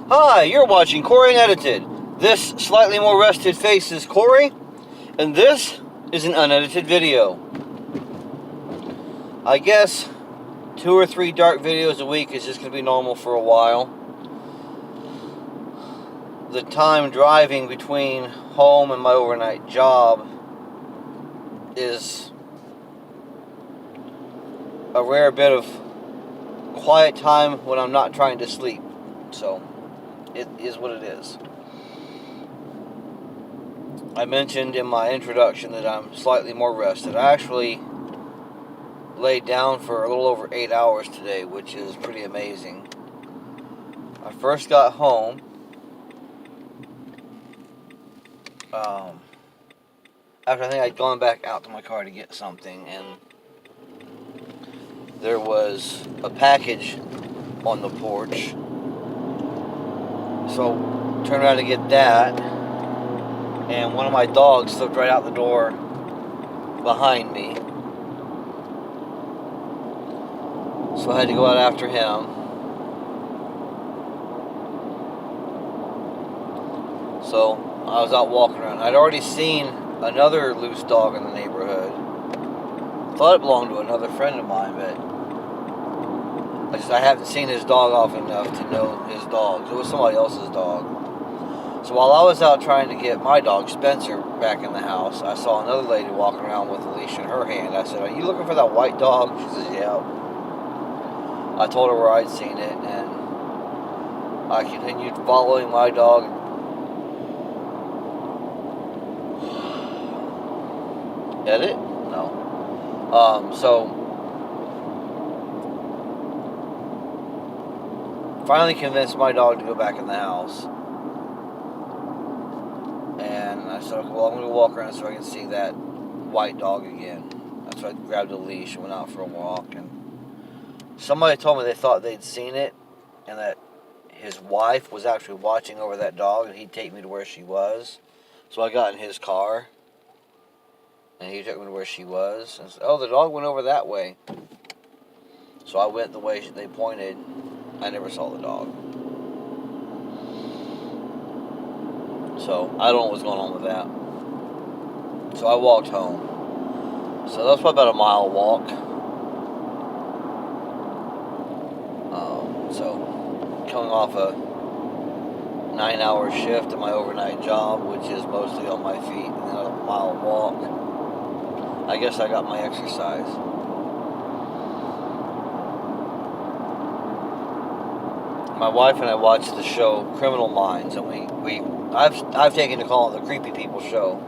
Hi, you're watching Corey Unedited. This slightly more rested face is Corey, and this is an unedited video. I guess 2 or 3 dark videos a week is just going to be normal for a while. The time driving between home and my overnight job is a rare bit of quiet time when I'm not trying to sleep. So, it is what it is. I mentioned in my introduction that I'm slightly more rested. I actually laid down for a little over 8 hours today, which is pretty amazing. I first got home after I think I'd gone back out to my car to get something, and there was a package on the porch. So turned around to get that, and one of my dogs slipped right out the door behind me. So I had to go out after him. So I was out walking around. I'd already seen another loose dog in the neighborhood. Thought it belonged to another friend of mine, but I haven't seen his dog often enough to know his dog. It was somebody else's dog. So while I was out trying to get my dog, Spencer, back in the house, I saw another lady walking around with a leash in her hand. I said, "Are you looking for that white dog?" She says, "Yeah." I told her where I'd seen it, and I continued following my dog. Edit? No. So finally convinced my dog to go back in the house. And I said, "Okay, well, I'm going to walk around so I can see that white dog again." So I grabbed a leash and went out for a walk. And somebody told me they thought they'd seen it and that his wife was actually watching over that dog and he'd take me to where she was. So I got in his car and he took me to where she was. And said, "Oh, the dog went over that way." So I went the way they pointed. I never saw the dog. So I don't know what's going on with that. So I walked home. So that was probably about a mile walk. So coming off a 9-hour shift at my overnight job, which is mostly on my feet, and then a mile walk, I guess I got my exercise. My wife and I watched the show Criminal Minds, and I've taken to calling it the Creepy People Show.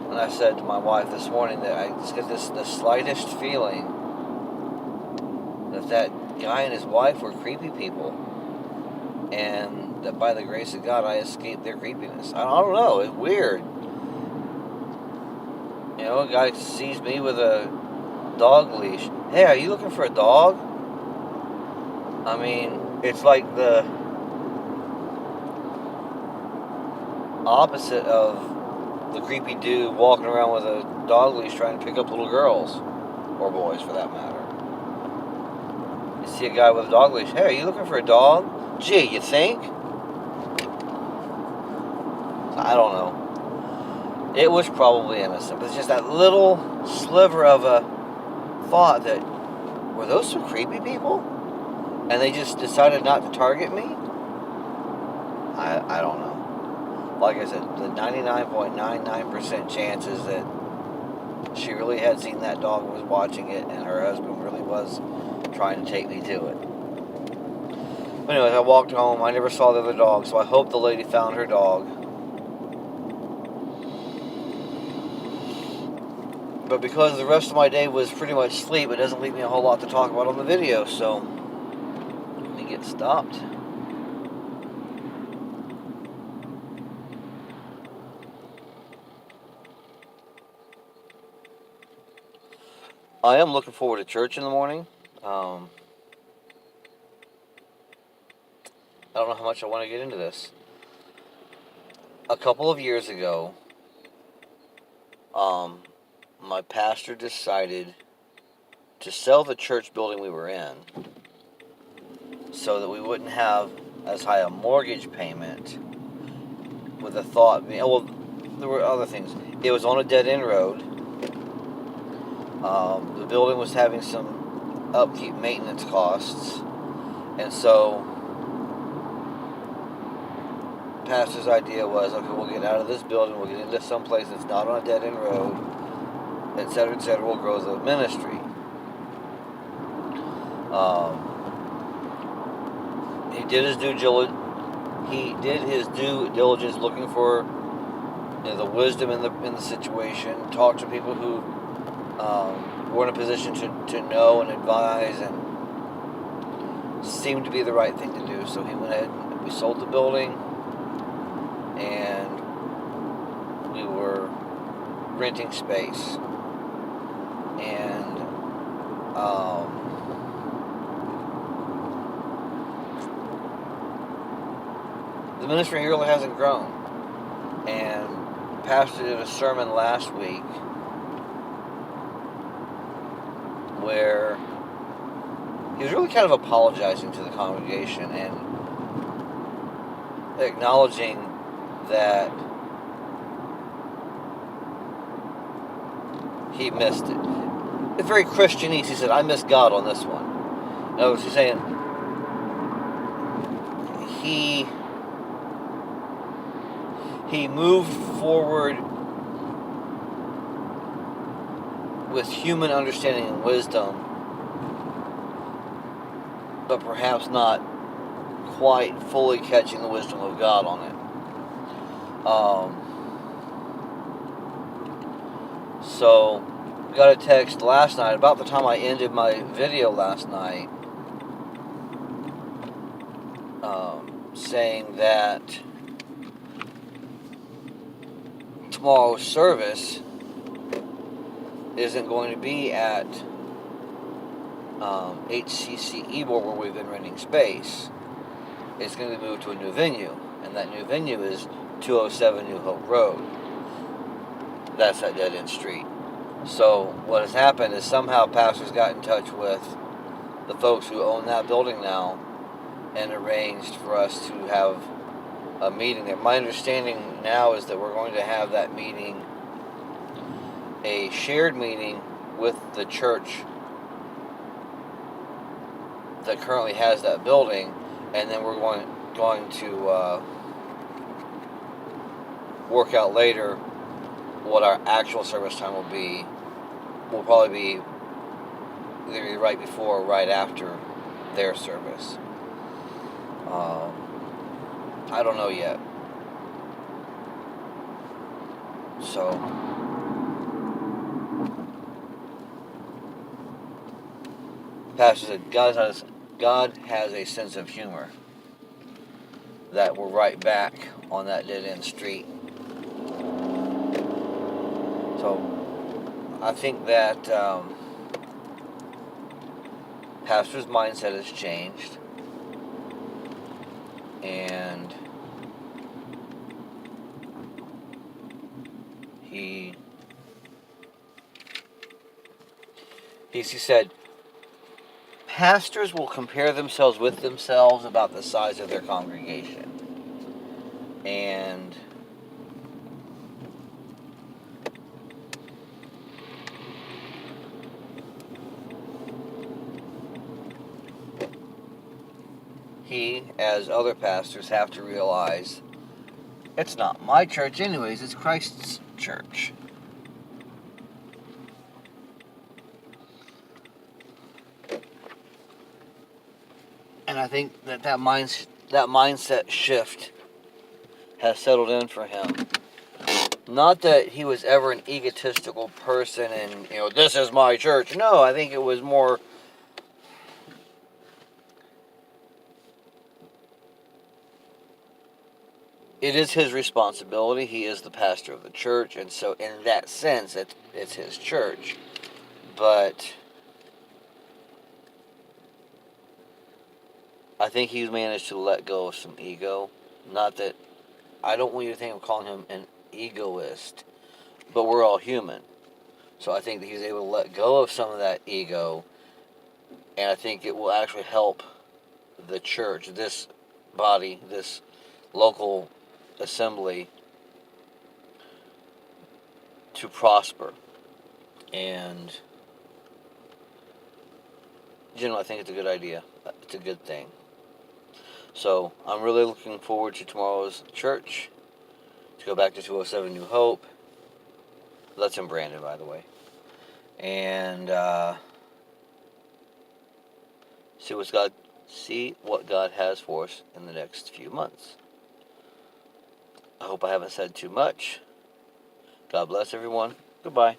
And I said to my wife this morning that I just get the slightest feeling that guy and his wife were creepy people, and that by the grace of God I escaped their creepiness. I don't know, it's weird. You know, a guy sees me with a dog leash. "Hey, are you looking for a dog?" I mean, it's like the opposite of the creepy dude walking around with a dog leash trying to pick up little girls, or boys for that matter. You see a guy with a dog leash. "Hey, are you looking for a dog?" Gee, you think? I don't know. It was probably innocent, but it's just that little sliver of a thought that, were those some creepy people? And they just decided not to target me? I don't know. Like I said, the 99.99% chances that she really had seen that dog and was watching it, and her husband really was trying to take me to it. But anyways, I walked home. I never saw the other dog, so I hope the lady found her dog. But because the rest of my day was pretty much sleep, it doesn't leave me a whole lot to talk about on the video, so let me get stopped. I am looking forward to church in the morning. I don't know how much I want to get into this. A couple of years ago, my pastor decided to sell the church building we were in so that we wouldn't have as high a mortgage payment with the thought being, well, there were other things. It was on a dead-end road. The building was having some upkeep maintenance costs. And so, pastor's idea was, okay, we'll get out of this building, we'll get into someplace that's not on a dead-end road, etc., etc., we'll grow the ministry. He did his due diligence looking for the wisdom in the situation, talked to people who were in a position to know and advise, and seemed to be the right thing to do. So he went ahead and we sold the building, and we were renting space. And the ministry really hasn't grown. And Pastor did a sermon last week where he was really kind of apologizing to the congregation and acknowledging that he missed it. It's very Christianese. He said, I missed God on this one. In other words, he's saying he moved forward with human understanding and wisdom, but perhaps not quite fully catching the wisdom of God on it. So, we got a text last night, about the time I ended my video last night, saying that tomorrow's service isn't going to be at HCC Ebor, where we've been renting space. It's going to be moved to a new venue, and that new venue is 207 New Hope Road. That's that dead-end street. So what has happened is somehow pastors got in touch with the folks who own that building now and arranged for us to have a meeting there. My understanding now is that we're going to have that meeting, a shared meeting with the church that currently has that building, and then we're going to work out later what our actual service time will be. Will probably be either right before or right after their service. I don't know yet. So, Pastor said, God has a sense of humor, that we're right back on that dead-end street. So, I think that Pastor's mindset has changed, and he said, pastors will compare themselves with themselves about the size of their congregation. And he, as other pastors, have to realize it's not my church anyways, it's Christ's church. And I think that mindset shift has settled in for him. Not that he was ever an egotistical person and, this is my church. No, I think it was more, it is his responsibility. He is the pastor of the church, and so in that sense, it's his church. But I think he's managed to let go of some ego. Not that, I don't want you to think I'm calling him an egoist, but we're all human. So I think that he's able to let go of some of that ego, and I think it will actually help the church, this body, this local assembly, to prosper. And, I think it's a good idea. It's a good thing. So I'm really looking forward to tomorrow's church, to go back to 207 New Hope. That's in Brandon, by the way. And see what God has for us in the next few months. I hope I haven't said too much. God bless everyone. Goodbye.